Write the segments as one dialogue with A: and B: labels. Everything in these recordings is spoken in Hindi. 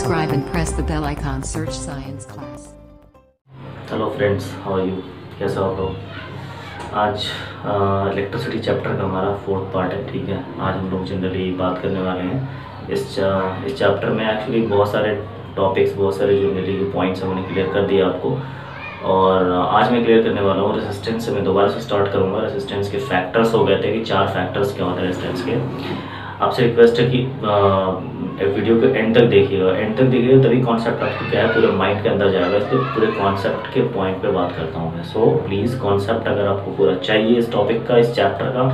A: subscribe and press the bell icon. Search Science Class.
B: Hello friends, how are you? कैसे हो आप लोग? आज इलेक्ट्रिसिटी चैप्टर का हमारा 4th पार्ट है। ठीक है, आज हम लोग जनरली बात करने वाले हैं इस चैप्टर में। एक्चुअली बहुत सारे टॉपिक्स, बहुत सारे जनरली के पॉइंट्स हमने क्लियर कर दिए आपको, और आज मैं क्लियर करने वाला हूँ रेजिस्टेंस से। मैं दोबारा से स्टार्ट करूँगा। रेजिस्टेंस के फैक्टर्स हो गए थे कि 4 फैक्टर्स क्या होते हैं रेजिस्टेंस के। आपसे रिक्वेस्ट है कि वीडियो को एंड तक देखिएगा। एंड तक देखिएगा तभी कॉन्सेप्ट आपको क्या है पूरे माइंड के अंदर जाएगा। इसलिए पूरे कॉन्सेप्ट के पॉइंट पे बात करता हूँ मैं। सो प्लीज़ कॉन्सेप्ट अगर आपको पूरा चाहिए इस टॉपिक का, इस चैप्टर का,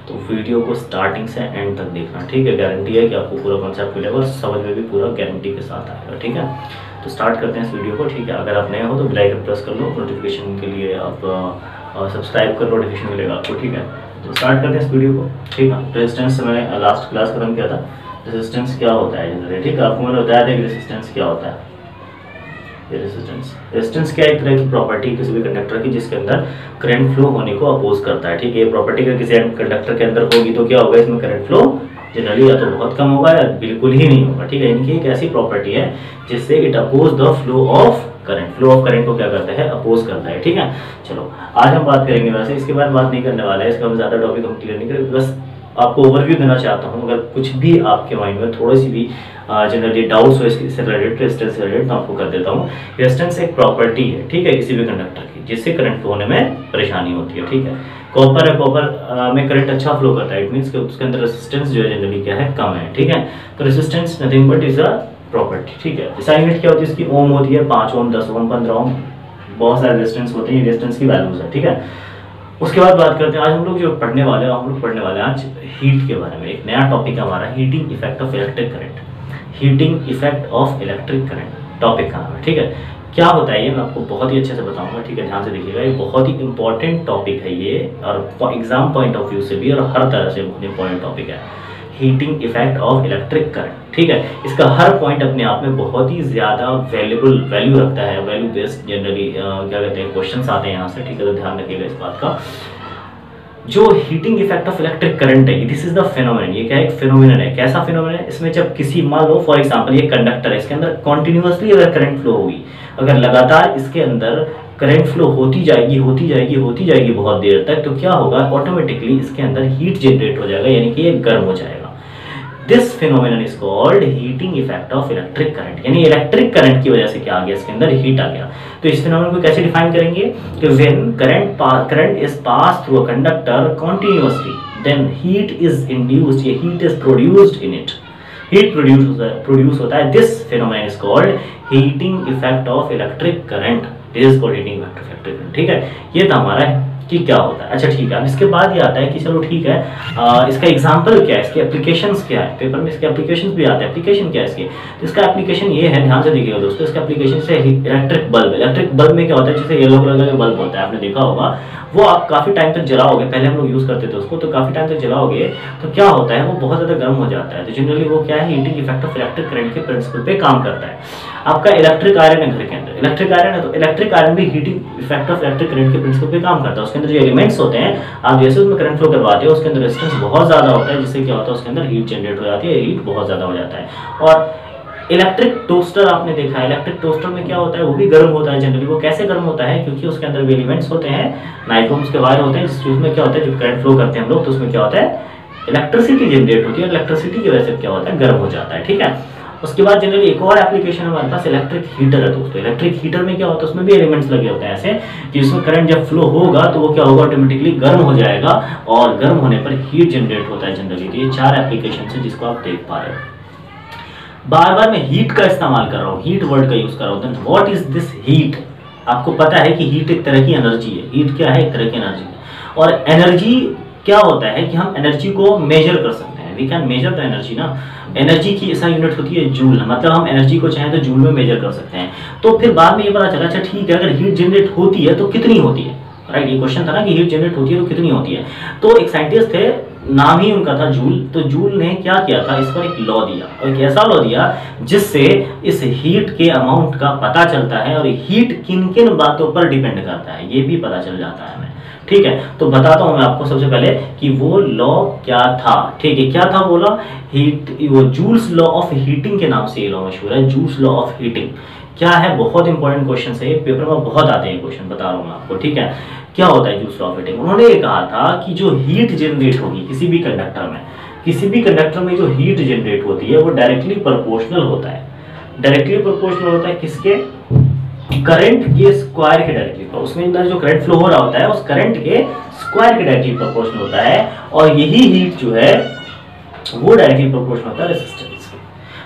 B: तो वीडियो को स्टार्टिंग से एंड तक देखना। ठीक है, गारंटी है कि आपको पूरा कॉन्सेप्ट मिलेगा और समझ में भी पूरा गारंटी के साथ आएगा। ठीक है, तो स्टार्ट करते हैं इस वीडियो को। ठीक है, अगर आप नए हो तो बेल आइकन प्रेस कर लो, नोटिफिकेशन के लिए आप सब्सक्राइब कर, नोटिफिकेशन मिलेगा आपको। ठीक है, तो स्टार्ट करते हैं इस वीडियो को। ठीक है, रेजिस्टेंस से मैंने लास्ट क्लास खत्म किया था। रेजिस्टेंस क्या होता है जनरली? ठीक है, आपको मैंने बताया था कि रेजिस्टेंस क्या होता है। ये रेजिस्टेंस क्या एक तरह की प्रॉपर्टी किसी भी कंडक्टर की जिसके अंदर करंट फ्लो होने को अपोज करता है। ठीक है, ये प्रॉपर्टी का किसी कंडक्टर के अंदर होगी तो क्या होगा, इसमें करंट फ्लो जनरली या तो बहुत कम होगा या बिल्कुल ही नहीं होगा। ठीक है, इनकी एक ऐसी प्रॉपर्टी है जिससे it oppose the flow of current. Flow of current को क्या करता है, अपोज करता है। ठीक है, चलो आज हम बात करेंगे। वैसे इसके बाद बात नहीं करने वाला है, इसका हम ज़्यादा टॉपिक हम क्लियर नहीं करेंगे। बस आपको ओवरव्यू देना चाहता हूँ। अगर कुछ भी आपके माइंड में थोड़ी सी भी जनरली डाउट्स हो इससे रिलेटेड, रेजिस्टेंस से रिलेटेड, तो आपको कर देता हूँ। रेजिस्टेंस एक प्रॉपर्टी है, ठीक है, किसी भी कंडक्टर की जिससे करंट फ्लो होने में परेशानी होती है। ठीक है, कॉपर है, कॉपर में करंट अच्छा फ्लो करता है। इट मीन्स कि उसके अंदर रेजिस्टेंस जो है जनरली क्या है, कम है। ठीक है, तो resistance nothing but is a property. ठीक है, SI यूनिट क्या होती है इसकी? ओम होती है। 5 ओम, 10 ओम, 15 ओम, बहुत सारे रेजिस्टेंस होते हैं। रेजिस्टेंस की वैल्यूज है। ठीक है, उसके बाद बात करते हैं। आज हम लोग जो पढ़ने वाले हैं, हम लोग पढ़ने वाले हैं आज हीट के बारे में। एक नया टॉपिक है हमारा, heating effect of electric current. Heating effect of electric current topic का नाम है। ठीक है, क्या होता है ये मैं आपको बहुत ही अच्छे से बताऊंगा। ठीक है, ध्यान से देखिएगा, ये बहुत ही इंपॉर्टेंट टॉपिक है ये, और एग्जाम पॉइंट ऑफ व्यू से भी, और हर तरह से बहुत इंपॉर्टेंट टॉपिक है heating effect of electric current. ठीक है, इसका हर पॉइंट अपने आप में बहुत ही ज़्यादा वैल्यू रखता है। वैल्यू बेस्ड जनरली क्या कहते हैं क्वेश्चंस आते हैं यहाँ से। ठीक है, तो ध्यान रखिएगा इस बात का। जो heating effect of electric current है, दिस इज द फेनोमेनन। ये क्या है, एक फेनोमेनन है। कैसा फेनोमेनन है? इसमें जब किसी, मान लो फॉर एग्जांपल ये कंडक्टर है, इसके अंदर कॉन्टिन्यूअसली अगर करंट फ्लो होगी, अगर लगातार इसके अंदर करंट फ्लो होती जाएगी बहुत देर तक, तो क्या होगा, ऑटोमेटिकली इसके अंदर हीट जनरेट हो जाएगा, यानी कि ये गर्म हो जाएगा। This phenomenon is called heating effect of electric current. यानी इलेक्ट्रिक करंट की वजह से क्या आ गया, इसके अंदर हीट आ गया। तो इस फेनोमेनन को कैसे डिफाइन करेंगे कि when current is pass through a conductor continuously, then heat is induced, ये heat is produced in it, heat produce होता है। This phenomenon is called heating effect of electric current. This is called heating effect of electric current. ठीक है, ये था हमारा कि क्या होता है। अच्छा ठीक है, अब इसके बाद ये आता है कि चलो ठीक है, इसका एग्जांपल क्या है, इसके एप्लीकेशंस क्या है। पेपर में इसके एप्लीकेशंस भी आते हैं। एप्लीकेशन क्या है इसके? तो इसका एप्लीकेशन ये है, ध्यान से देखिएगा दोस्तों। इसका एप्लीकेशन से इलेक्ट्रिक बल्ब में क्या होता है, जैसे येलो कलर का बल्ब होता है, आपने देखा होगा, वो आप काफ़ी टाइम तक जलाओगे, पहले हम लोग यूज़ करते थे उसको, तो काफ़ी टाइम तक जलाओगे तो क्या होता है, वो बहुत ज़्यादा गर्म हो जाता है। तो जनरली वो क्या है, heating effect of electric current के प्रिंसिपल पे काम करता है। आपका इलेक्ट्रिक आयरन है घर के अंदर, इलेक्ट्रिक आयरन है, तो इलेक्ट्रिक आयरन भी heating effect of electric current के प्रिंसिपल पे काम करता है। उसके अंदर जो एलिमेंट्स होते हैं, आप जैसे उसमें करंट फ्लो करवाते हो, उसके अंदर रेजिस्टेंस बहुत ज़्यादा होता है, जिससे क्या होता है, उसके अंदर हीट जनरेट हो जाती है, हीट बहुत ज़्यादा हो जाता है। और इलेक्ट्रिक टोस्टर आपने देखा है, इलेक्ट्रिक टोस्टर में क्या होता है, वो भी गर्म होता है जनरली। वो कैसे गर्म होता है, क्योंकि उसके अंदर भी एलिमेंट्स होते हैं, नाइट्रोम्स के वायर होते हैं, जिसमें क्या होता है, जब करंट फ्लो करते हैं हम लोग, तो उसमें क्या होता है, इलेक्ट्रिसिटी जनरेट होती है, और इलेक्ट्रिसिटी की वजह से क्या होता है, गर्म हो जाता है। ठीक है, उसके बाद जनरली एक और एप्लीकेशन हमारे पास इलेक्ट्रिक हीटर है दोस्तों। इलेक्ट्रिक हीटर में क्या होता है, उसमें भी एलिमेंट्स लगे होते हैं ऐसे कि उसमें करंट जब फ्लो होगा तो वो क्या होगा, ऑटोमेटिकली गर्म हो जाएगा, और गर्म होने पर हीट जनरेट होता है जनरली। तो ये 4 एप्लीकेशन है जिसको आप देख पा रहे हो। बार बार मैं हीट का इस्तेमाल कर रहा हूँ, हीट वर्ड का यूज कर रहा हूँ। What is this heat? आपको पता है कि हीट एक तरह की एनर्जी है। हीट क्या है, एक तरह की एनर्जी है। और एनर्जी क्या होता है कि हम एनर्जी को मेजर कर सकते हैं। We can measure the energy ना। एनर्जी की ऐसा यूनिट होती है जूल, मतलब हम एनर्जी को चाहें तो जूल में मेजर कर सकते हैं। तो फिर बाद में ये पता चला, अच्छा ठीक है, अगर हीट जनरेट होती है तो कितनी होती है, राइट? ये क्वेश्चन था ना कि हीट जनरेट होती है तो कितनी होती है। तो एक साइंटिस्ट थे, नाम ही उनका था जूल। तो जूल ने क्या किया था, इस पर एक लॉ दिया, और एक ऐसा लॉ दिया जिससे इस हीट के अमाउंट का पता चलता है, और हीट किन किन बातों पर डिपेंड करता है ये भी पता चल जाता है हमें। ठीक है, तो बताता हूं मैं आपको सबसे पहले कि वो लॉ क्या था। ठीक है, क्या था बोला, हीट, वो जूल्स लॉ ऑफ हीटिंग के नाम से ये लॉ मशहूर है, जूल्स लॉ ऑफ हीटिंग। क्या है, बहुत इंपॉर्टेंट क्वेश्चन है ये, पेपर में बहुत आते हैं क्वेश्चन, बता रहा हूँ मैं आपको। ठीक है, क्या होता है जूल्स लॉ ऑफ हीटिंग? उन्होंने ये कहा था कि जो हीट जनरेट होगी किसी भी कंडक्टर में, किसी भी कंडक्टर में जो हीट जनरेट होती है वो डायरेक्टली प्रोपोर्शनल होता है। डायरेक्टली प्रोपोर्शनल होता है किसके? करंट के स्क्वायर के डायरेक्टली। तो उसमें अंदर जो करंट फ्लो हो रहा होता है उस करंट के स्क्वायर के डायरेक्टली प्रोपोर्शनल होता है, और यही हीट जो है वो डायरेक्टली प्रोपोर्शनल होता है रेजिस्टेंस।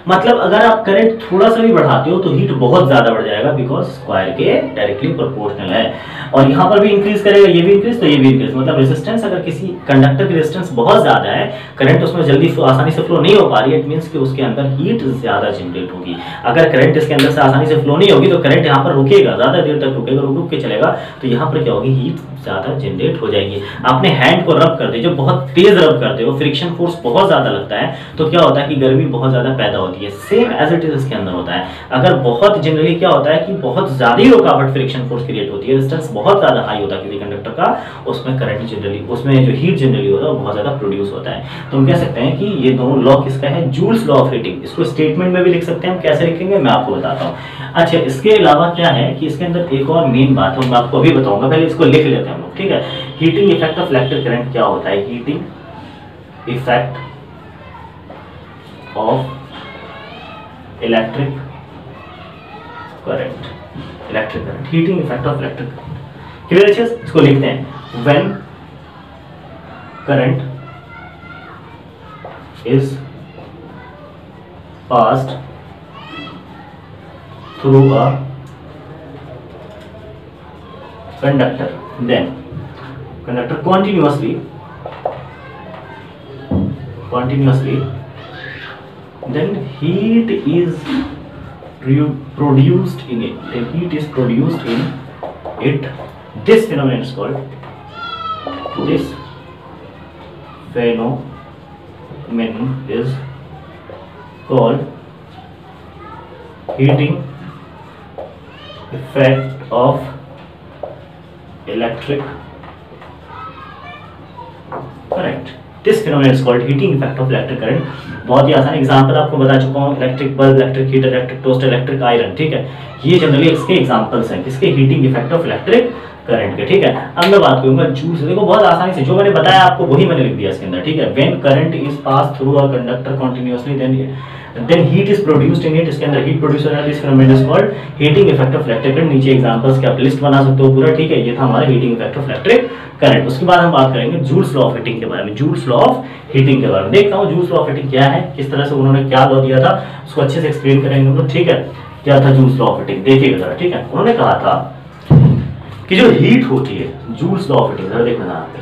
B: मतलब अगर आप करंट थोड़ा सा भी बढ़ाते हो तो हीट बहुत ज्यादा बढ़ जाएगा, बिकॉज स्क्वायर के डायरेक्टली प्रोपोर्शनल है। और यहाँ पर भी इंक्रीज करेगा, ये भी इंक्रीज तो ये भी इंक्रीज। मतलब रेजिस्टेंस, अगर किसी कंडक्टर की रेजिस्टेंस बहुत ज्यादा है, करंट उसमें जल्दी आसानी से फ्लो नहीं हो पा रही है, इट मींस कि उसके अंदर हीट ज्यादा जनरेट होगी। अगर करंट इसके अंदर से आसानी से फ्लो नहीं होगी तो करंट यहाँ पर रुकेगा, ज्यादा देर तक रुकेगा, रुक रुक के चलेगा, तो यहाँ पर क्या होगी, हीट ज्यादा जनरेट हो जाएगी। आपने हैंड को रब कर दे, जो बहुत तेज रब करते हो, फ्रिक्शन फोर्स बहुत ज्यादा लगता है, तो क्या होता है कि गर्मी बहुत ज्यादा पैदा होती है। सेम एज इट इज इसके अंदर होता है। अगर बहुत जनरली क्या होता है कि बहुत ज्यादा ही रुकावट फ्रिक्शन फोर्स क्रिएट होती है, रेजिस्टेंस बहुत ज्यादा हाई होता है किसी कंडक्टर का, उसमें करंट जनरली, उसमें जो हीट जनरली होता है वो बहुत ज्यादा प्रोड्यूस होता है। तो हम कह सकते हैं कि ये दोनों लॉ किसका है, जूल्स लॉ ऑफ हीटिंग। इसको स्टेटमेंट में भी लिख सकते हैं, हम कैसे लिखेंगे मैं आपको बताता हूँ। अच्छा, इसके अलावा क्या है कि इसके अंदर एक और मेन बात है, मैं आपको अभी बताऊंगा, पहले इसको लिख लेते हैं हम लोग। ठीक है, heating effect of electric current क्या होता है, heating effect of electric current, electric current, heating effect of electric current. Clear है? इसको लिखते हैं, when current is passed through a conductor, then conductor continuously, then heat is produced in it. The heat is produced in it. This phenomenon is called, this phenomenon is called heating effect of electric current. This phenomenon is called heating effect of electric current. बहुत ही आसान एग्जांपल आपको बता चुका हूं, electric bulb, electric heater, electric toaster, electric iron. ठीक है, ये जनरली इसके एग्जांपल्स हैं किसके, heating effect of electric current के। ठीक है, अब मैं बात करूंगा जूल्स। देखो बहुत आसानी से जो मैंने बताया आपको वही मैंने लिख दिया इसके अंदर। ठीक है, when current is pass through a conductor continuously then heat is produced in it. इसके अंदर हीट प्रोड्यूस हो रहा है, this phenomenon is called heating effect of electric current. नीचे एग्जांपल्स के आप लिस्ट बना सकते हो पूरा। ठीक है, ये था हमारा heating effect of electric current. उसके बाद हम बात करेंगे जूल्स लॉ ऑफ हीटिंग के बारे में। जूल्स लॉ ऑफ हीटिंग के बारे में देखता हूँ जूल्स लॉ ऑफ हीटिंग क्या है, किस तरह से उन्होंने क्या लॉ दिया था, उसको अच्छे से एक्सप्लेन करेंगे हम लोग। ठीक है, क्या था जूल्स लॉ ऑफ हीटिंग, देखिएगा जरा। ठीक है, उन्होंने कहा था कि जो हीट होती है, जूल्स लॉ ऑफ हीटिंग, जरा देखना यहाँ पे,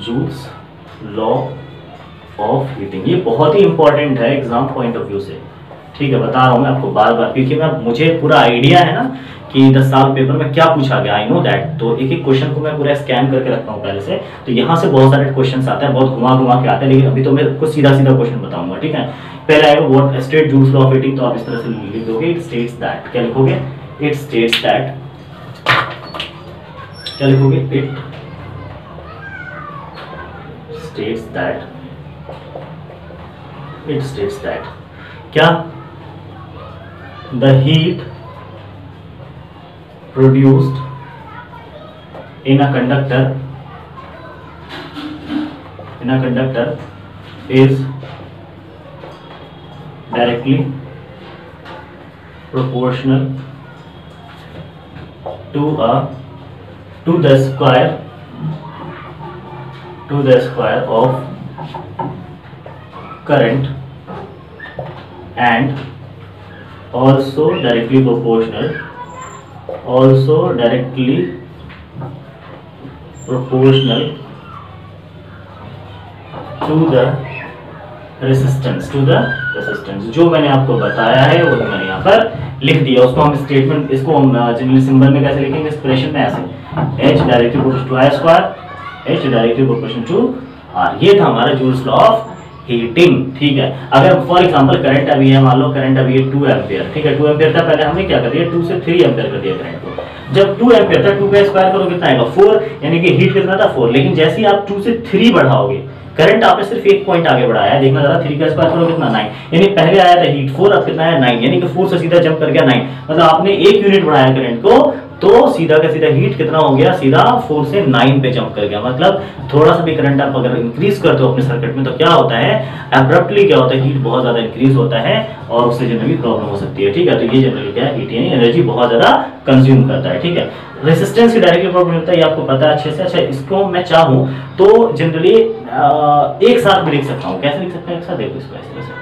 B: जूल्स लॉ ऑफ हीटिंग, ये बहुत ही इंपॉर्टेंट है एग्जाम पॉइंट ऑफ व्यू से। ठीक है, बता रहा हूँ मैं आपको बार बार, क्योंकि मैं मुझे पूरा आइडिया है ना कि 10 साल पेपर में क्या पूछा गया, आई नो दैट। तो एक एक क्वेश्चन को मैं पूरा स्कैन करके रखता हूँ पहले से, तो यहाँ से बहुत सारे क्वेश्चन आते हैं, बहुत घुमा घुमा के आते हैं, लेकिन अभी तो मैं आपको सीधा सीधा क्वेश्चन बताऊंगा। ठीक है, पहले आएगा what state joules law of heating, तो आप इस तरह से लिख दोगे, इट स्टेट्स दैट, क्या लिखोगे, इट स्टेट्स दैट, क्या लिखोगे, it states that, it states that क्या, the heat produced in a conductor is directly proportional to the square of current and also directly proportional to the resistance, जो मैंने आपको बताया है वो मैंने यहाँ पर लिख दिया। उसको हम स्टेटमेंट, इसको हम जनरली सिंबल में कैसे लिखेंगे, एक्सप्रेशन में ऐसे, H directly proportional to I square, H directly proportional to R। ये था हमारा जूल्स लॉ ऑफ हीटिंग। ठीक है, अगर फॉर एग्जांपल करंट अभी है, मान लो करंट अभी है 2 एम्पियर। ठीक है, 2 एम्पियर था, पहले हमने क्या कर दिया, 2 से 3 एम्पियर कर दिया करंट को। जब 2 एम्पियर था, 2 का स्क्वायर करो कितना आएगा 4, यानी कि हीट कितना था 4। लेकिन जैसे ही आप 2 से 3 बढ़ाओगे, करंट आपने सिर्फ एक पॉइंट आगे बढ़ाया है, देखना जरा 3 का स्क्वायर करो कितना 9, यानी पहले आया था हीट 4, अब कितना आया 9, यानी कि 4 से सीधा जंप कर गया 9, मतलब आपने 1 यूनिट बढ़ाया करंट को, तो सीधा का सीधा हीट कितना हो गया, सीधा 4 से 9 पे जंप कर गया। मतलब थोड़ा सा भी करंट आप अगर इंक्रीज करते हो अपने सर्किट में तो क्या होता है, एब्रप्टली क्या होता है, हीट बहुत ज्यादा इंक्रीज होता है और उससे जनरली प्रॉब्लम हो सकती है। ठीक है, तो ये जनरली क्या है, हीट यानी एनर्जी बहुत ज्यादा कंज्यूम करता है। ठीक है, रेजिस्टेंस की डायरेक्टली प्रॉब्लम होता है, ये आपको पता है अच्छे से। अच्छा, इसको मैं चाहूँ तो जनरली एक साथ भी लिख सकता हूँ। कैसे लिख सकते हैं एक साथ, देखो इसको ऐसे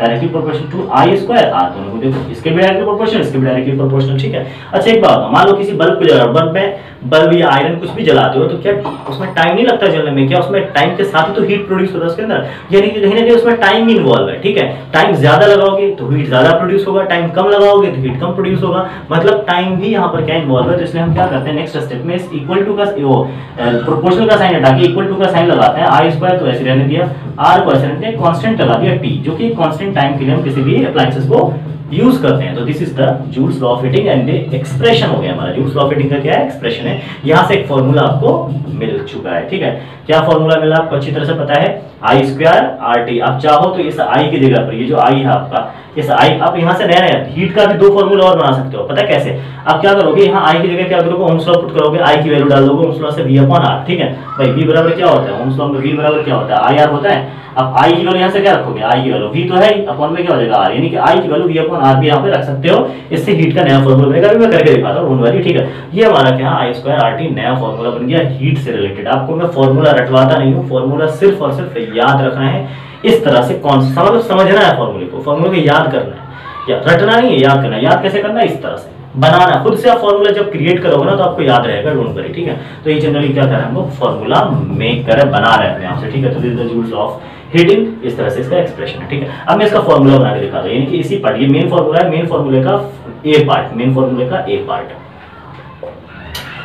B: directly proportional to I square R, दोनों को देखो, इसके भी डायरेक्टली प्रोपोर्शनल, इसके भी डायरेक्टली प्रोपोर्शनल। ठीक है, अच्छा एक बात, मान लो किसी बल्ब को जला, बल्ब में बल्ब या आयरन कुछ भी जलाते हो तो क्या उसमें टाइम नहीं लगता जलने में, क्या उसमें टाइम के साथ ही तो हीट प्रोड्यूस होता है उसके अंदर, यानी कि कहीं ना कहीं उसमें टाइम भी इन्वॉल्व है। ठीक है, टाइम ज्यादा लगाओगे तो हीट ज्यादा प्रोड्यूस होगा, टाइम कम लगाओगे तो हीट कम प्रोड्यूस होगा, मतलब टाइम भी यहाँ पर क्या इन्वॉल्व है। तो इसलिए हम क्या करते हैं, नेक्स्ट स्टेप में इस इक्वल टू का प्रोपोर्शनल का साइन हटा के इक्वल टू का साइन लगाते हैं। आई स्क्वायर तो ऐसे रहने दिया, आर को ऐसे रहने दिया, कांस्टेंट लगा दिया टी, जो कि कांस्टेंट टाइम के लिए हम किसी भी अप्लायंसेस को यूज करते हैं। तो this is the joules law of heating and expression हो गया हमारा। जूल्स लॉ ऑफ हीटिंग का क्या है, एक्सप्रेशन है। यहां से एक फॉर्मूला आपको मिल चुका है। ठीक है, क्या फॉर्मूला मिला आपको अच्छी तरह से पता है, आई स्क्वायर आर टी। आप चाहो तो इस आई की जगह पर ये जो आई है आपका, इस आई आप यहां से नया हीट का भी 2 फॉर्मूला और बना सकते हो। पता है कैसे, आप क्या करोगे, यहाँ आई की जगह क्या करोगे, ओम्स लॉ पुट करोगे, आई की वैल्यू डाल दोगे ओम्स लॉ से V अपॉन R। ठीक है भाई, V बराबर क्या होता है, ओम्स लॉ में V बराबर क्या होता है, आई आर होता है। अब आई की वैल्यू यहाँ से क्या रखोगे, आई की वैल्यू V तो है, अपॉन में क्या हो जाएगा R, यानी कि आई की वैल्यू V अपॉन R भी यहाँ पे रख सकते हो। इससे हीट का नया फॉर्मूला बनेगा, अभी मैं करके दिखाता हूँ वैल्यू। ठीक है, ये हमारा क्या आई स्क्वायर आर टी नया फॉर्मूला बन गया हीट से रिलेटेड। आपको मैं फॉर्मूला रटवाता नहीं हूँ, फॉर्मूला सिर्फ और सिर्फ याद रखना है इस तरह से, कौन समझना है फॉर्मूले को, फॉर्मूले को याद करना है, या रटना नहीं है, याद करना है। याद कैसे करना है, इस तरह से बनाना, खुद से आप फॉर्मूला जब क्रिएट करोगे ना तो आपको याद रहेगा, डोंट वरी। ठीक है, तो ये जनरली क्या कर रहे हैं हम लोग, फॉर्मूला मेक कर बना रहे हैं अपने आप से। ठीक है, तो this is the Joule's of heating, इस तरह से इसका एक्सप्रेशन है। ठीक है, अब मैं इसका फॉर्मूला बना के दिखाता हूं, यानी कि इसी पार्ट, ये मेन फॉर्मूला है, मेन फॉर्मूले का ए पार्ट, मेन फॉर्मूले का ए पार्ट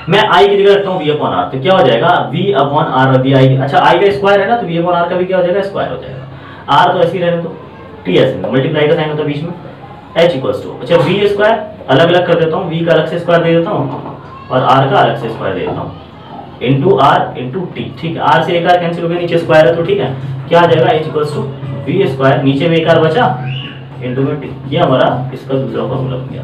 B: मैं आई की जगह रखता हूं V अपॉन R, तो क्या हो जाएगा V अपॉन R रख दिया आई। अच्छा, आई का स्क्वायर है ना, तो V अपॉन R का भी क्या हो जाएगा, स्क्वायर हो जाएगा। R तो ऐसे ही रहने दो, T ऐसे मल्टीप्लाई का साइन होता है बीच में, H इक्वल्स टू, अच्छा V स्क्वायर अलग अलग कर देता हूँ, V का अलग से स्क्वायर दे देता हूँ और R का अलग से स्क्वायर दे देता हूँ, इंटू R इंटू T। ठीक है, R से एक R कैंसिल हो गया, नीचे स्क्वायर है तो ठीक है, क्या आ जाएगा H equals to V square, नीचे में एक R बचा इंटू में T। ये हमारा इसका दूसरा फॉर्मूला बन गया।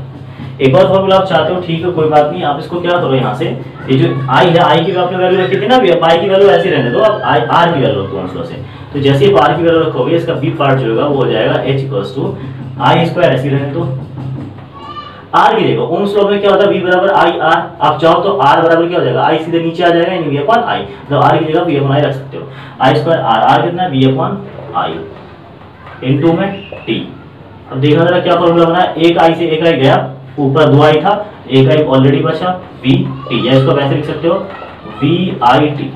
B: एक और फॉर्मूला आप चाहते हो, ठीक है कोई बात नहीं, आप इसको क्या करो, यहाँ से ये जो आई है, आई की आपने वैल्यू रखी थी ना, अब आई की वैल्यू ऐसे रहने दो, अब आई आर की वैल्यू रखो ओम्स से। तो जैसे ही आर की वैल्यू रखोगे, इसका बी पार्ट जो होगा वो हो जाएगा H equals to I square, ऐसे रहने दो, आर की देखो ओम्स लॉ में क्या होता है, V बराबर आई आर। आप चाहो तो R बराबर क्या हो जाएगा, आई सीधे नीचे आ जाएगा, यानी V अपॉन आई, तो R की जगह V अपॉन आई रख सकते हो, आई स्क्वायर आर, आर कितना है V अपॉन आई इंटू में T। अब देखना जरा क्या फॉर्मूला बना है, एक आई से एक आई गया, ऊपर 2 आई था, एक आई ऑलरेडी बचा, V T, या इसको वैसे लिख सकते हो V I T।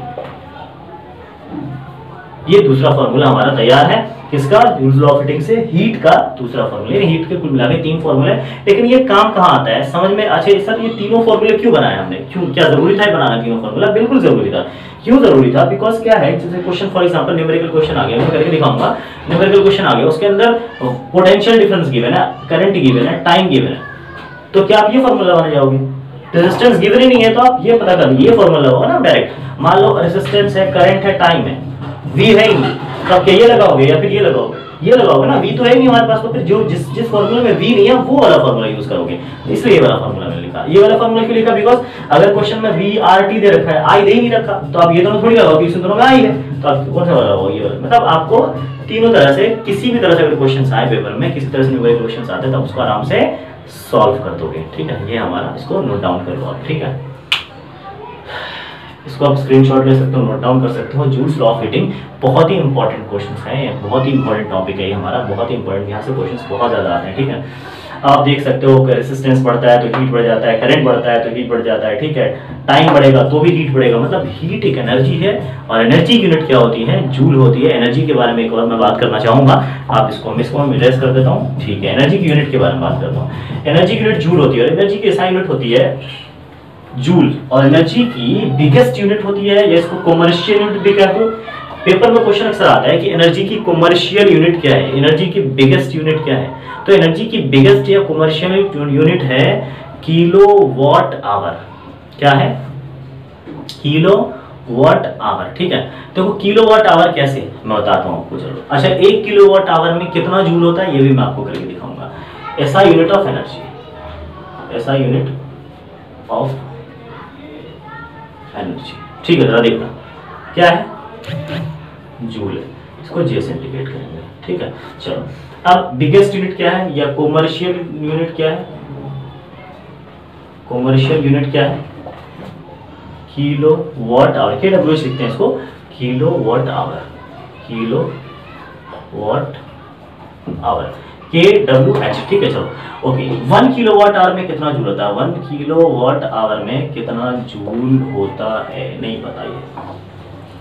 B: ये दूसरा फॉर्मूला हमारा तैयार है, किसका, जूल्स लॉ ऑफ हीटिंग से हीट का दूसरा फॉर्मूला। हीट के कुल मिला के 3 फॉर्मूले, लेकिन ये काम कहाँ आता है समझ में। अच्छा सर, ये तीनों फॉर्मूले क्यों बनाए हमने, क्यों, क्या जरूरी था बनाना तीनों फॉर्मूला? बिल्कुल जरूरी था। क्यों जरूरी था? बिकॉज क्या है, जैसे question for example numerical question आ गया, मैं करके दिखाऊंगा, न्यूमेरिकल क्वेश्चन आ गया, उसके अंदर पोटेंशियल डिफरेंस गिवन है, करंट गिवन है, टाइम गिवन है, तो क्या आप ये फॉर्मूला लगाने जाओगे? रेजिस्टेंस गिवन ही नहीं है तो आप ये पता कर, ये फॉर्मूला होगा ना डायरेक्ट। मान लो रेजिस्टेंस है, करंट है, टाइम है, V है ही नहीं, तो आप क्या ये लगाओगे या फिर ये लगाओगे? ये लगाओगे ना, V तो है नहीं हमारे पास, तो फिर जो जिस फॉर्मूले में V नहीं है वो वाला फॉर्मूला यूज करोगे। इसलिए ये वाला फॉर्मूला मैंने लिखा। ये वाला फॉर्मूला क्यों लिखा? बिकॉज अगर क्वेश्चन में V R T दे रखा है, I दे ही नहीं रखा, तो आप ये दोनों थोड़ी लगाओगे, इसमें दोनों में I है, तो आप कौन सा वाला लगाओगे? ये वाला। मतलब आपको तीनों तरह से, किसी भी तरह से अगर क्वेश्चन आए पेपर में, किसी तरह से न्यूमेरिकल क्वेश्चन आते हैं तो उसको आराम से सॉल्व कर दोगे। ठीक है, ये हमारा, इसको नोट डाउन कर लो आप। ठीक है, इसको आप स्क्रीनशॉट ले सकते हो, नोट डाउन कर सकते हो। जूल्स लॉ ऑफ हीटिंग बहुत ही इंपॉर्टेंट क्वेश्चन है, बहुत ही इंपॉर्टेंट टॉपिक है ये हमारा, बहुत ही इंपॉर्टेंट, यहाँ से क्वेश्चन बहुत ज्यादा आते हैं। ठीक है, आप देख सकते हो रेजिस्टेंस बढ़ता है तो हीट बढ़ जाता है, करंट बढ़ता है तो हीट बढ़ जाता है। ठीक है, टाइम बढ़ेगा तो भी हीट बढ़ेगा, मतलब हीट एक एनर्जी है, और एनर्जी की यूनिट क्या होती है? जूल होती है। एनर्जी के बारे में एक और मैं बात करना चाहूंगा, आप इसको मैं इरेज कर देता हूँ। ठीक है, एनर्जी की यूनिट के बारे में बात करता हूँ। एनर्जी की यूनिट जूल होती है, और एनर्जी की SI यूनिट होती है जूल, और एनर्जी की बिगेस्ट यूनिट होती है, या इसको कमर्शियल यूनिट भी कहते हो। पेपर में क्वेश्चन अक्सर आता है कि एनर्जी की कमर्शियल यूनिट क्या है, एनर्जी की बिगेस्ट यूनिट क्या है? तो एनर्जी की बिगेस्ट या कमर्शियल यूनिट है किलो वॉट आवर। क्या है? Kilowatt hour. ठीक है, देखो किलो वॉट आवर कैसे मैं बताता हूँ आपको। चलो अच्छा, 1 किलो वॉट आवर में कितना जूल होता है ये भी मैं आपको करके दिखाऊंगा। ऐसा यूनिट ऑफ एनर्जी, ऐसा यूनिट ऑफ एनर्जी। ठीक है, जरा देखना क्या है, जूल है, इसको जे से इंडिकेट करेंगे। ठीक है, चलो अब बिगेस्ट यूनिट क्या है या कॉमर्शियल यूनिट क्या है? कॉमर्शियल यूनिट क्या है? किलो वॉट आवर, KWH लिखते हैं इसको, kilowatt hour, kilowatt hour, KWH। ठीक है, चलो ओके। 1 किलो वॉट आवर में कितना जूल होता है? 1 किलो वॉट आवर में कितना जूल होता है? नहीं पता, ये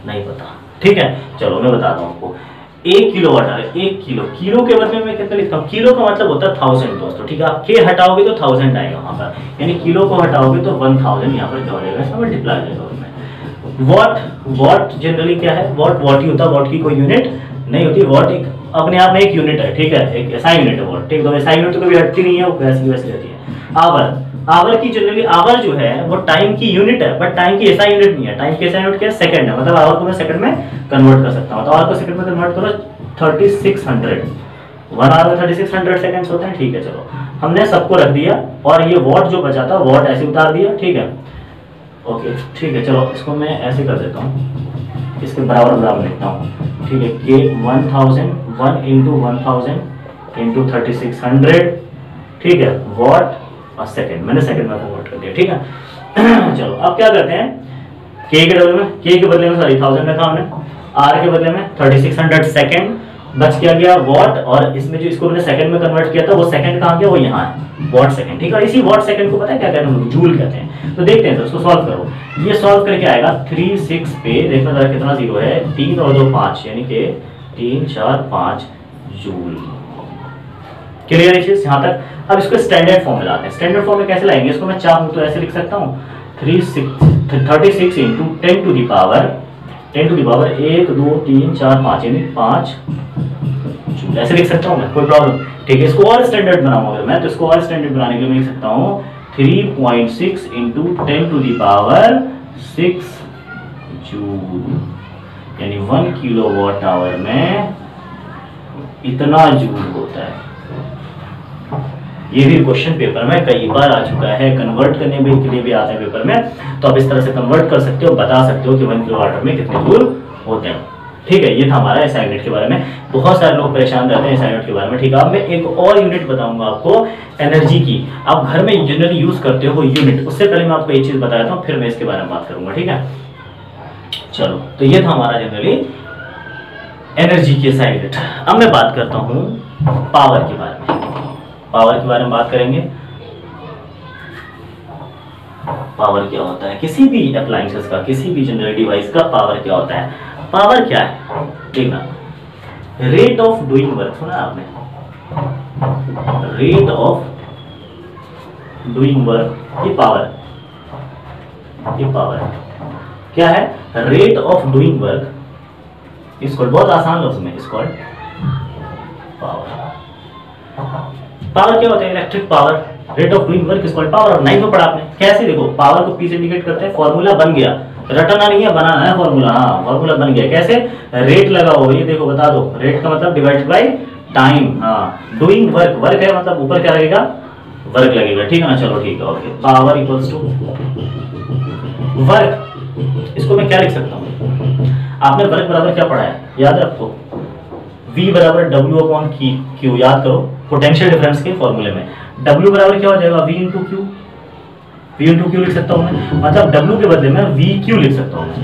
B: नहीं पता। ठीक है, चलो मैं बताता हूँ आपको। 1 kilowatt hour, 1 kilo, kilo के बदले में कितना लिखता हूँ? किलो का मतलब होता है 1000 दोस्तों। ठीक है, आप के हटाओगे तो 1000 आएगा वहां पर, यानी किलो को हटाओगे तो 1000 यहाँ पर क्या हो जाएगा, इसमें मल्टीप्लाई हो जाएगा उसमें। वॉट, वॉट जनरली क्या है? वॉट वॉट ही होता है, वॉट की कोई यूनिट नहीं होती। वॉट एक अपने आप में एक यूनिट है। ठीक है, एक ऐसा यूनिट है वॉट। ठीक है, तो ऐसा यूनिट तो कभी हटती नहीं है, वो वैसी वैसी रहती है। आवर, आवर की जनरली, आवर जो है वो टाइम की यूनिट है, बट टाइम की ऐसा यूनिट नहीं है। टाइम की ऐसा यूनिट क्या है? सेकंड है। मतलब आवर को मैं सेकंड में कन्वर्ट कर सकता हूँ, तो आवर को सेकंड में कन्वर्ट करो 3600। 1 आवर में 3600 सेकंड्स होते हैं। ठीक है, चलो हमने सबको रख दिया और ये वॉट जो बचा था वॉट ऐसे उतार दिया। ठीक है, ओके ठीक है, चलो इसको मैं ऐसे कर देता हूँ, इसके बराबर बराबर लिखता हूँ। ठीक है, के 1000 1 इंटू 1000 इंटू 3600। ठीक है, वॉट और सेकंड, मैंने सेकंड में कन्वर्ट कर दिया। ठीक है चलो अब क्या करते हैं, के के बदले में, के के बदले में सॉरी 1000 रखा हमने, आर के बदले में 3600 सेकंड, बच क्या गया वॉट, और इसमें जो इसको मैंने सेकंड में कन्वर्ट किया था वो सेकंड कहाँ गया, वो यहाँ है, वॉट सेकंड। ठीक है, इसी वॉट सेकंड को पता है क्या कहते हैं, जूल कहते हैं। तो देखते हैं तो इसको सॉल्व करो, ये सॉल्व करके आएगा 36 पे, देखना जरा कितना जीरो है, 3 और 2 5, यानी कि 3 4 5 जूल। क्लियर है यहाँ तक? अब इसको स्टैंडर्ड फॉर्म में लाते हैं। स्टैंडर्ड फॉर्म में कैसे लाएंगे इसको, मैं चाहूँ तो ऐसे लिख सकता हूँ 36 इंटू 10 टू द पावर 1 2 3 4 5, यानी 5 जूल, ऐसे लिख सकता हूँ मैं, कोई प्रॉब्लम। ठीक है, इसको और स्टैंडर्ड बनाऊंगा अगर मैं, तो इसको और स्टैंडर्ड बनाने के लिए मैं लिख सकता हूँ 3.6 into 10 to the power 6 joule, यानी 1 किलो वॉट आवर में इतना जूल होता है। ये भी क्वेश्चन पेपर में कई बार आ चुका है, कन्वर्ट करने के लिए भी आता है पेपर में, तो आप इस तरह से कन्वर्ट कर सकते हो, बता सकते हो कि 1 किलो वाट में कितने जूल होते हैं। ठीक है, ये था हमारा एसआई यूनिट के बारे में। बहुत सारे लोग परेशान रहते हैं एसआई यूनिट के बारे में। ठीक है, अब मैं एक और यूनिट बताऊंगा आपको एनर्जी की, आप घर में जनरली यूज करते हो यूनिट। उससे पहले मैं आपको एक चीज बता देता हूँ, फिर मैं इसके बारे में बात करूंगा। ठीक है, चलो तो ये था हमारा जनरली एनर्जी की एसआई यूनिट। अब मैं बात करता हूँ पावर के बारे में। पावर के बारे में बात करेंगे। पावर क्या होता है, किसी भी अप्लायंसेस का, किसी भी जनरल डिवाइस का पावर क्या होता है? पावर क्या है देखना, रेट ऑफ डूइंग वर्क, सुना आपने, रेट ऑफ डूइंग वर्क, ये पावर क्या है? रेट ऑफ डूइंग वर्क इसको बहुत आसान लफ्ज में इसको पावर। पावर क्या होता है? Electric power, rate of doing work is called power. और 9 में पढ़ा आपने, कैसे? देखो पावर को पी से इंडिकेट करते हैं, फॉर्मूला बन गया, रटना नहीं है, बनाना है फॉर्मूला। हाँ, फॉर्मूला बन गया, कैसे? रेट लगाओ, ये देखो बता दो, रेट का मतलब डिवाइडेड बाय टाइम। हाँ, डूइंग वर्क, वर्क है मतलब ऊपर क्या लगेगा, वर्क लगेगा। ठीक है ना, चलो ठीक है, okay. Power equals to work, इसको मैं क्या लिख सकता हूँ? आपने वर्क बराबर क्या पढ़ा है, याद है आपको? V बराबर W अपॉन Q, याद करो पोटेंशियल डिफरेंस के फॉर्मूले में। W बराबर क्या हो जाएगा? V into Q, V into Q लिख सकता हूँ मैं, मतलब W के बदले में VQ लिख सकता हूँ मैं,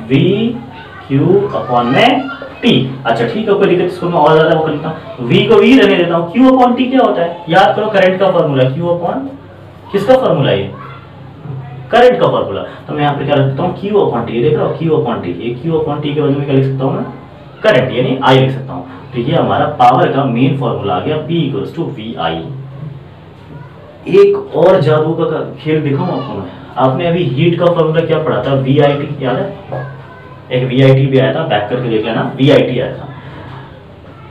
B: VQ अपॉन में T। अच्छा ठीक है, कोई दिक्कत, इसको मैं और ज्यादा वो कर लेता हूँ, V को V रहने देता हूँ, Q अपॉन T क्या होता है? याद करो करंट का फॉर्मूला, Q अपॉन किसका फॉर्मूला है? करंट का फॉर्मूला। तो मैं यहाँ पे क्या रखता हूँ, Q अपॉन T, देख रहा हूँ Q अपॉन T, ये Q अपॉन T के बदले में क्या लिख सकता हूँ मैं? करंट, यानी I लिख सकता हूँ। तो ये हमारा पावर का मेन फॉर्मूला आ गया, P इक्वल्स टू VI। एक और जादू का खेल दिखाऊं आपको मैं, आपने अभी हीट का फॉर्मूला क्या पढ़ा था? VIT, याद है? एक VIT भी आया था, बैक करके देख लेना, VIT आया था।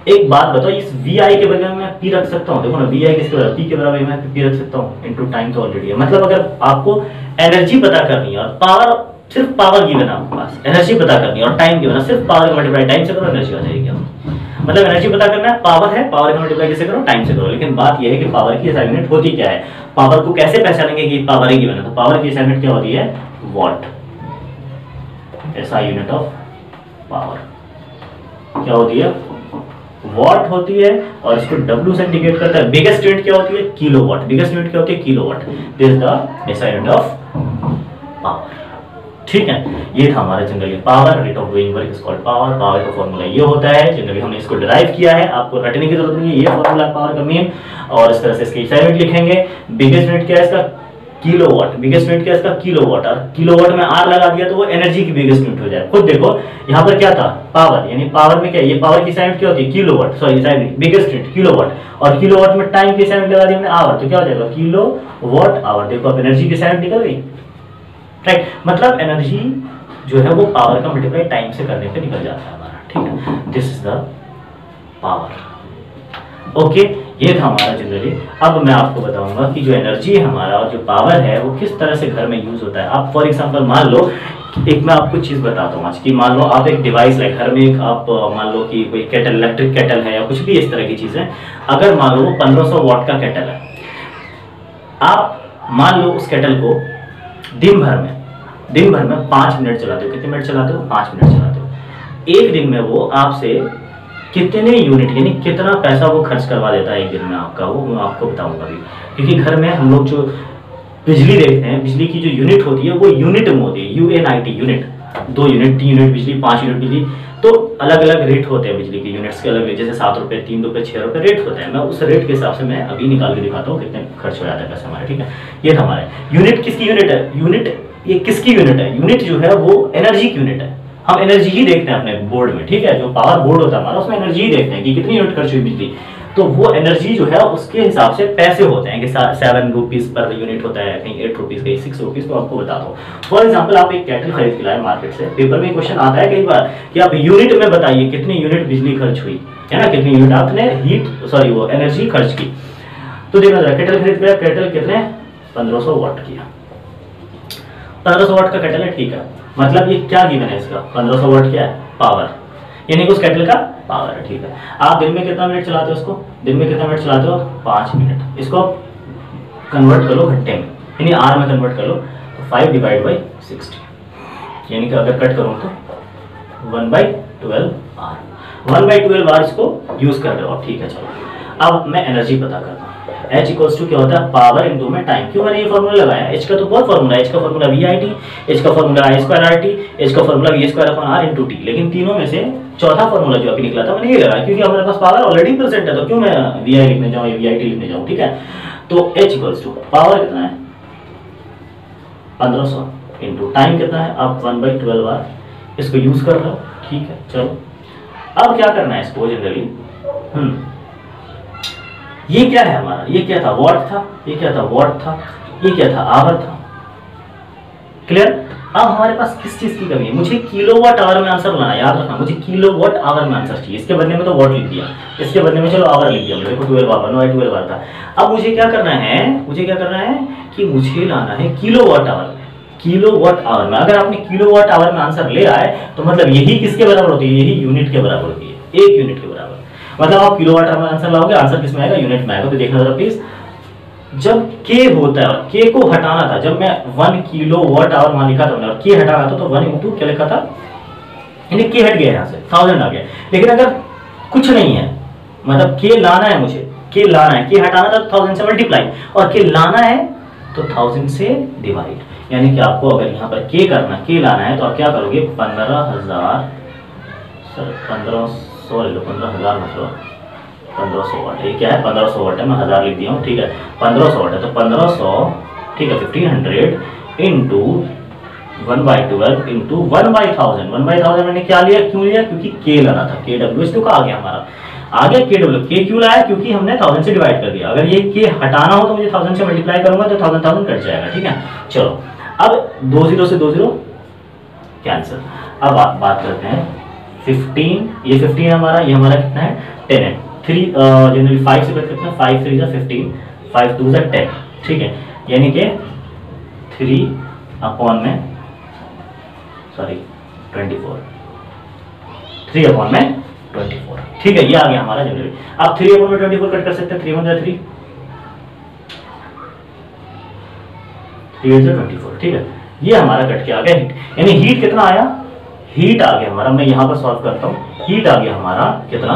B: एक बात बताओ, इस VI के बजाय मैं P रख सकता हूँ? देखो ना, VI किसके बराबर, P के बराबर मैं P रख सकता हूँ, इनटू टाइम तो ऑलरेडी है। मतलब अगर आपको एनर्जी पता करनी है और पावर, सिर्फ पावर गिवन है आपके पास, एनर्जी पता करनी है और टाइम गिवन है, सिर्फ पावर मल्टीप्लाई टाइम से करो, एनर्जी आ जाएगी। मतलब एनर्जी पता करना है, पावर है, पावर का मल्टीप्लाई कैसे करो, टाइम से करो। लेकिन बात यह है कि पावर की यूनिट होती क्या है, पावर को कैसे पहचानेंगे कि पावर ही गिवन है? तो पावर की यूनिट क्या होती है? वॉट। ऐसा यूनिट ऑफ पावर क्या होती है? वॉट होती है। और इसको W से इंडिकेट करता है। बिगेस्ट यूनिट क्या होती है? किलोवाट। बिगेस्ट यूनिट क्या होती है? किलोवाट। दिस इज द ऐसा यूनिट ऑफ पावर। ठीक है, ये था हमारा generally power, rate of doing work is called power. Power का फॉर्मूला ये होता है, जनरली हमने इसको डिराइव किया है, आपको रटने की जरूरत नहीं है, ये फॉर्मूला पावर का मेन। और इस तरह से इसकी यूनिट लिखेंगे। बिगेस्ट यूनिट क्या है इसका? किलोवाट। बिगेस्ट यूनिट क्या है इसका? किलोवाट। और किलोवाट में R लगा दिया तो वो एनर्जी की बिगेस्ट यूनिट हो जाए। खुद देखो यहाँ पर क्या था? पावर। यानी पावर में क्या है? ये पावर की यूनिट क्या होती है? Kilowatt. Sorry biggest unit kilowatt. और किलोवाट में टाइम की यूनिट लगा दी हमने आवर, तो क्या हो जाएगा? Kilowatt hour. देखो अब एनर्जी की यूनिट निकल गई, राइट। मतलब एनर्जी जो है वो पावर का मल्टीप्लाई टाइम से करने पे निकल जाता है हमारा। ठीक है, this is the power. Okay, ये था हमारा जनरली। अब मैं आपको बताऊंगा कि जो एनर्जी है हमारा और जो पावर है वो किस तरह से घर में यूज होता है। आप फॉर एग्जांपल मान लो, एक मैं आपको चीज बताता हूँ आज की। मान लो आप एक डिवाइस लाइक घर में एक आप मान लो कि कोई केटल, इलेक्ट्रिक केटल है या कुछ भी इस तरह की चीज है। अगर मान लो वो 1500 वॉट का केटल है, आप मान लो उस केटल को दिन भर में 5 मिनट चलाते हो। कितने मिनट चलाते हो? 5 मिनट चलाते हो। एक दिन में वो आपसे कितने यूनिट यानी कितना पैसा वो खर्च करवा देता है एक दिन में आपका, वो मैं आपको बताऊंगा अभी। क्योंकि घर में हम लोग जो बिजली देखते हैं, बिजली की जो यूनिट होती है वो यूनिट में होती है, UNIT यूनिट। 2 यूनिट, 3 यूनिट बिजली, 5 यूनिट बिजली, तो अलग अलग रेट होते हैं बिजली के यूनिट्स के। अलग जैसे 7 रुपये, 3 रुपये, 6 रुपये रेट होते हैं। मैं उस रेट के हिसाब से मैं अभी निकाल के दिखाता हूँ कितने खर्च हो जाता है पैसे हमारे। ठीक है, ये था हमारे यूनिट। किसकी यूनिट है? यूनिट ये किसकी यूनिट है? यूनिट जो है वो एनर्जी की यूनिट है। हम एनर्जी ही देखते हैं अपने बोर्ड में, ठीक है। जो पावर बोर्ड होता है हमारा उसमें एनर्जी ही देखते हैं कि कितनी यूनिट खर्च हुई बिजली। तो वो एनर्जी जो है उसके हिसाब से पैसे होते हैं कि 7 रुपीज पर यूनिट होता है, कहीं 8 रुपीज, कहीं 6 रुपीज। तो आपको बता दो, फॉर एग्जांपल आप एक केटल खरीद के लाए मार्केट से। पेपर में क्वेश्चन आता है कई बार कि आप यूनिट में बताइए कितनी यूनिट बिजली खर्च हुई है ना, कितनी यूनिट आपने वो एनर्जी खर्च की। तो देखो जरा, केटल खरीद के, केटल कितने? 1500 वॉट किया। 1500 वॉट का केटल है, ठीक है। मतलब ये क्या गिवन है इसका? 1500 वॉट क्या है? पावर, यानी कि उस केटल का पावर है, ठीक है। आप दिन में कितना मिनट चलाते हो उसको? दिन में कितना मिनट चलाते हो? 5 मिनट। इसको कन्वर्ट कर लो घंटे में, यानी आर में कन्वर्ट कर लो। तो 5 डिवाइड बाई 60, यानी कि अगर कट करूँ तो 1/12 आर। 1/12 आर इसको यूज कर रहे हो, ठीक है। चलो अब मैं एनर्जी पता करता हूँ। H इक्वल्स टू क्या होता है? पावर इनटू में टाइम। क्यों मैंने ये फॉर्मूला लगाया? H का तो बहुत फॉर्मूला है। H का फॉर्मूला VIT, H का फॉर्मूला I²RT, H का फॉर्मूला V²/R इनटू T। लेकिन तीनों में से चौथा फॉर्मूला जो अभी निकला था मैंने ये लगाया, क्योंकि हमारे पास पावर ऑलरेडी प्रेजेंट है। तो क्यों मैं VI लिखने जाऊँ या VIT लिखने जाऊँ, ठीक है। तो H इक्वल्स टू पावर कितना है? 1500 इनटू टाइम कितना है? आप 1/12 आर इसको यूज कर लो, ठीक है। चलो अब क्या करना है इसको जनरली, ये क्या है हमारा? ये क्या था? वॉट था। ये क्या था? वॉट था। ये क्या था? आवर था। क्लियर? अब हमारे पास किस चीज की कमी है? मुझे किलोवाट आवर में आंसर लाना, याद रखना, मुझे किलोवाट आवर में आंसर चाहिए। इसके बदले में तो वॉट लिख दिया, इसके बदले में चलो आवर लिख दिया। देखो 12 आवर, 12 आवर था। अब मुझे क्या करना है? मुझे क्या करना है कि मुझे लाना है किलोवाट आवर में। किलोवाट आवर में अगर आपने किलोवाट आवर में आंसर ले आए तो मतलब यही किसके बराबर होती है? यही यूनिट के बराबर होती है, 1 यूनिट के बराबर। मतलब आप किलोवाट आवर में आंसर लाओगे, आंसर किसमें आएगा? यूनिट में आएगा। तो देखना जरा प्लीज, जब K होता है और K को हटाना था, जब मैं 1 किलोवाट आवर वहां लिखा था और K हटाना था तो 1 इंटू क्या लिखा था, यानी K हट गया यहाँ से, 1000 आ गया। लेकिन अगर कुछ नहीं है, मतलब K लाना है, मुझे K लाना है, K हटाना था तो 1000 से मल्टीप्लाई, और K लाना है तो 1000 से डिवाइड। यानी कि आपको अगर यहाँ पर K करना, K लाना है तो आप क्या करोगे? 15,000 1500 ले लो, 15,000 मतलब 1500 वाट। ये क्या है? 1500 वाट है, मैं 1000 लिख दिया हूँ, ठीक है। 1500 वाट है तो 1500, ठीक है, 1500 इंटू 1/12 इंटू 1/1000। 1/1000 मैंने क्या लिया, क्यों लिया? क्योंकि K लाना था, KW इस का आ गया हमारा, आ गया KW। K क्यों लाया? क्योंकि हमने 1000 से डिवाइड कर दिया। अगर ये K हटाना हो तो मुझे 1000 से मल्टीप्लाई करूंगा तो 1000 कट जाएगा, ठीक है। चलो अब 2 0 से 2 0 कैंसिल। अब बात करते हैं 15, ये 15 हमारा, ये हमारा कितना है 10 है। 3 जनरली 5 से कट कितना, 5 3 जा 15, 5 2 जा 10, ठीक है, यानी कि 3 अपॉन में 24, 3 अपॉन में 24, ठीक है, ये आ गया हमारा जनरली। आप 3 अपॉन में 24 कट कर सकते हैं, 3 1 जा 3, 3 8 जा 24, ठीक है, ये हमारा कट के आ गया हीट। यानी हीट कितना आया, हीट आ गया हमारा, मैं यहाँ पर सॉल्व करता हूँ, हीट आ गया हमारा कितना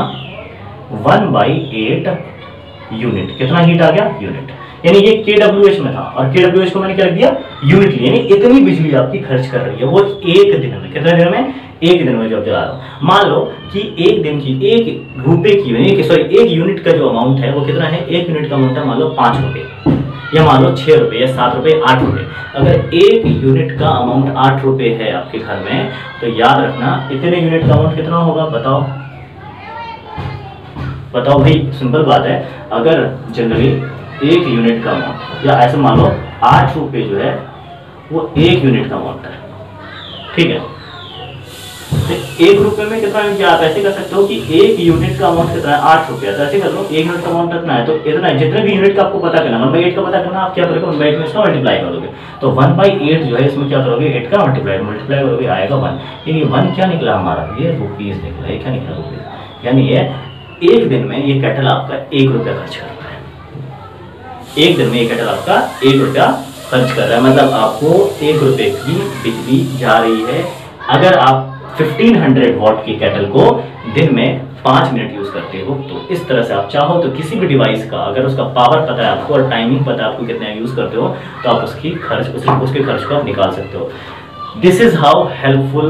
B: 1/8 यूनिट, कितना हीट आ गया यूनिट, यानी ये kWh में था और kWh को मैंने क्या रख दिया यूनिट लिया, यानी इतनी बिजली आपकी खर्च कर रही है वो एक दिन में, कितने दिन में, एक दिन में जब जला रहा हूं। मान लो कि एक दिन की 1 रुपए की, यानी सॉरी 1 यूनिट का जो अमाउंट है वो कितना है, 1 यूनिट का अमाउंट है मान लो 5 रुपए, या मान लो 6 रुपए या 7 रुपए 8 रुपए। अगर 1 यूनिट का अमाउंट 8 रुपए है आपके घर में, तो याद रखना इतने यूनिट का अमाउंट कितना होगा, बताओ बताओ भाई, सिंपल बात है, अगर जनरली 1 यूनिट का अमाउंट, या ऐसे मान लो 8 रुपए जो है वो 1 यूनिट का अमाउंट है, ठीक है, तो 1 रुपए में कितना यूनिट, आप ऐसे कर सकते हो कि 1 यूनिट का अमाउंट कितना है 8 रुपया, तो ऐसे कर लो 1 यूनिट का अमाउंट कितना है, तो इतना है, जितने भी यूनिट का आपको पता करना 1/8 का पता करना, आप क्या करोगे 1/8 में इसका मल्टीप्लाई करोगे, तो 1/8 जो है इसमें क्या करोगे 8 का मल्टीप्लाई करोगे, आएगा 1, यानी 1 क्या निकला हमारा, ये रुपीज निकला, ये क्या निकला रुपीज, यानी ये एक दिन में ये केटल आपका 1 रुपया खर्च कर रहा है, एक दिन में ये केटल आपका 1 रुपया खर्च कर रहा है, मतलब आपको 1 रुपए की बिजली जा रही है। अगर आप 1500 वॉट की केटल को दिन में 5 मिनट यूज करते हो, तो इस तरह से आप चाहो तो किसी भी डिवाइस का अगर उसका पावर पता है आपको और टाइमिंग पता है आपको कितना यूज करते हो, तो आप उसके खर्च को आप निकाल सकते हो। This is how helpful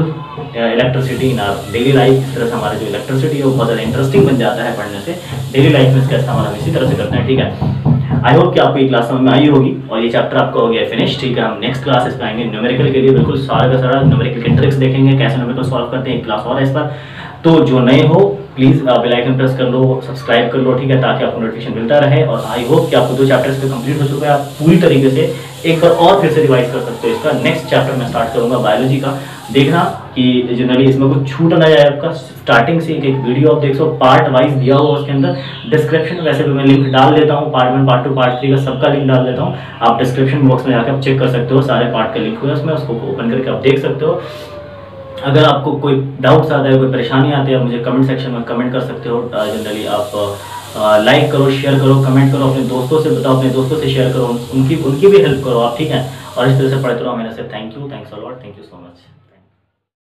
B: electricity in our daily life. इस तरह से हमारा जो इलेक्ट्रिसिटी है वो बहुत ज़्यादा इंटरेस्टिंग बन जाता है पढ़ने से, डेली लाइफ में इसका इस्तेमाल हम इसी तरह से करते हैं, ठीक है। आई होप कि आपको ये क्लास समझ में आई होगी और ये चैप्टर आपका हो गया फिनिश, ठीक है। हम नेक्स्ट क्लासेस में आएंगे न्यूमेरिकल के लिए, बिल्कुल सारा का सारा न्यूमेरिकल के ट्रिक्स देखेंगे, कैसे न्यूमेरिकल सॉल्व करते हैं, एक क्लास और है इस पर। तो जो नए हो प्लीज़ बेल आइकन प्रेस कर लो, सब्सक्राइब कर लो, ठीक है, ताकि आपको नोटिफिकेशन मिलता रहे। और आई होप कि आपको 2 चैप्टर्स पे कंप्लीट हो चुका है, आप पूरी तरीके से एक बार और फिर से रिवाइज कर सकते हो। इसका नेक्स्ट चैप्टर मैं स्टार्ट करूंगा बायोलॉजी का, देखना कि जनरली इसमें कुछ छूट ना जाए आपका। स्टार्टिंग से एक वीडियो आप देख सो, पार्ट वाइज दिया हुआ उसके अंदर, डिस्क्रिप्शन वैसे भी मैं लिंक डाल देता हूँ, पार्ट 1 पार्ट 2 पार्ट 3 का सबका लिंक डाल देता हूँ, आप डिस्क्रिप्शन बॉक्स में जाकर आप चेक कर सकते हो, सारे पार्ट का लिंक हुआ है उसमें, उसको ओपन करके आप देख सकते हो। अगर आपको कोई डाउट्स आता है, कोई परेशानी आती है, आप मुझे कमेंट सेक्शन में कमेंट कर सकते हो। जनरली आप लाइक करो, शेयर करो, कमेंट करो, अपने दोस्तों से बताओ, अपने दोस्तों से शेयर करो, उनकी भी हेल्प करो आप, ठीक है। और इस तरह से पढ़ते रहो। मेरे से thank you, thanks a lot, thank you so much.